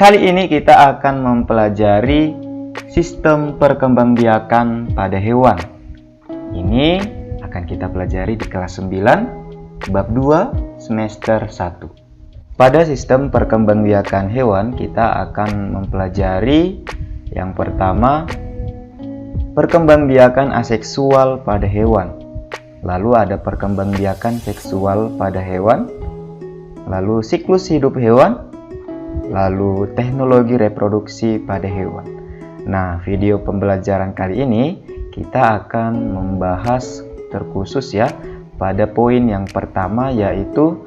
Kali ini kita akan mempelajari sistem perkembangbiakan pada hewan. Ini akan kita pelajari di kelas 9, bab 2, semester 1. Pada sistem perkembangbiakan hewan, kita akan mempelajari yang pertama, perkembangbiakan aseksual pada hewan. Lalu ada perkembangbiakan seksual pada hewan, lalu siklus hidup hewan, lalu teknologi reproduksi pada hewan. Nah, video pembelajaran kali ini kita akan membahas terkhusus ya pada poin yang pertama, yaitu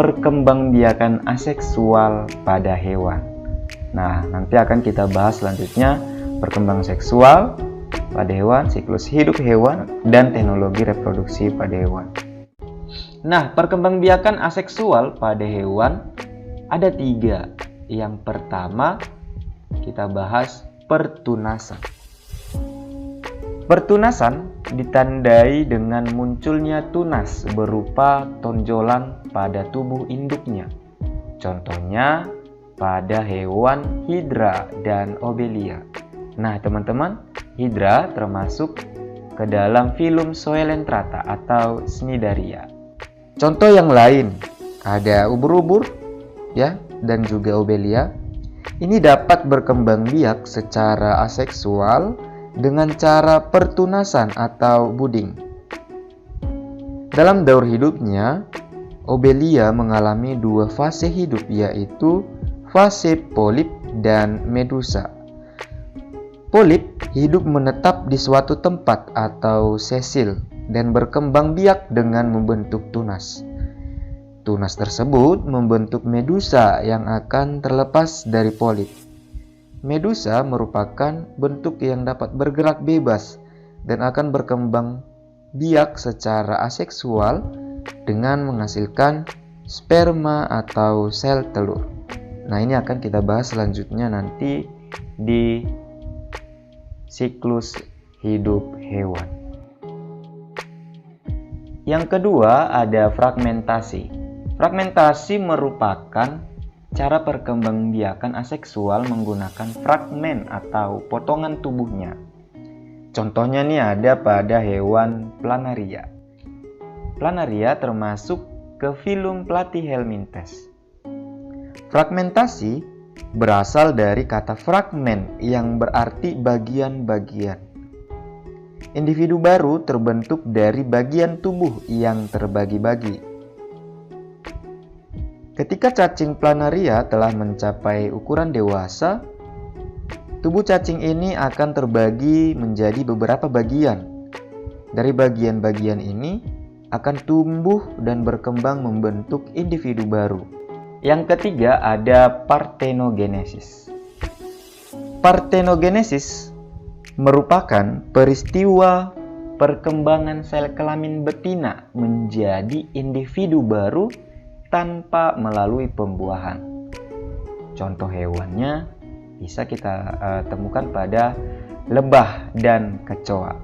perkembangbiakan aseksual pada hewan. Nah, nanti akan kita bahas selanjutnya perkembangan seksual pada hewan, siklus hidup hewan, dan teknologi reproduksi pada hewan. Nah, perkembangbiakan aseksual pada hewan ada 3. Yang pertama, kita bahas pertunasan. Pertunasan ditandai dengan munculnya tunas berupa tonjolan pada tubuh induknya. Contohnya pada hewan hidra dan obelia. Nah, teman-teman, hidra termasuk ke dalam filum Coelentrata atau Cnidaria. Contoh yang lain ada ubur-ubur ya, dan juga obelia. Ini dapat berkembang biak secara aseksual dengan cara pertunasan atau buding. Dalam daur hidupnya, obelia mengalami 2 fase hidup, yaitu fase polip dan medusa. Polip hidup menetap di suatu tempat atau sesil dan berkembang biak dengan membentuk tunas. Tunas tersebut membentuk medusa yang akan terlepas dari polip. Medusa merupakan bentuk yang dapat bergerak bebas dan akan berkembang biak secara aseksual dengan menghasilkan sperma atau sel telur. Nah, ini akan kita bahas selanjutnya nanti di siklus hidup hewan. Yang kedua ada fragmentasi. Fragmentasi merupakan cara perkembangbiakan aseksual menggunakan fragmen atau potongan tubuhnya. Contohnya nih ada pada hewan planaria. Planaria termasuk ke filum Platyhelminthes. Fragmentasi berasal dari kata fragmen yang berarti bagian-bagian. Individu baru terbentuk dari bagian tubuh yang terbagi-bagi. Ketika cacing planaria telah mencapai ukuran dewasa, tubuh cacing ini akan terbagi menjadi beberapa bagian. Dari bagian-bagian ini akan tumbuh dan berkembang membentuk individu baru. Yang ketiga ada parthenogenesis. Parthenogenesis merupakan peristiwa perkembangan sel kelamin betina menjadi individu baru tanpa melalui pembuahan. Contoh hewannya bisa kita temukan pada lebah dan kecoa.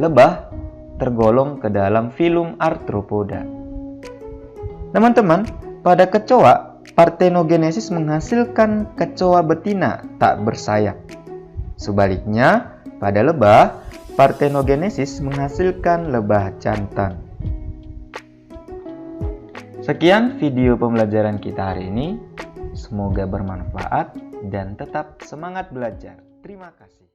Lebah tergolong ke dalam filum Arthropoda. Teman-teman, pada kecoa, parthenogenesis menghasilkan kecoa betina tak bersayap. Sebaliknya, pada lebah, parthenogenesis menghasilkan lebah jantan. Sekian video pembelajaran kita hari ini. Semoga bermanfaat dan tetap semangat belajar. Terima kasih.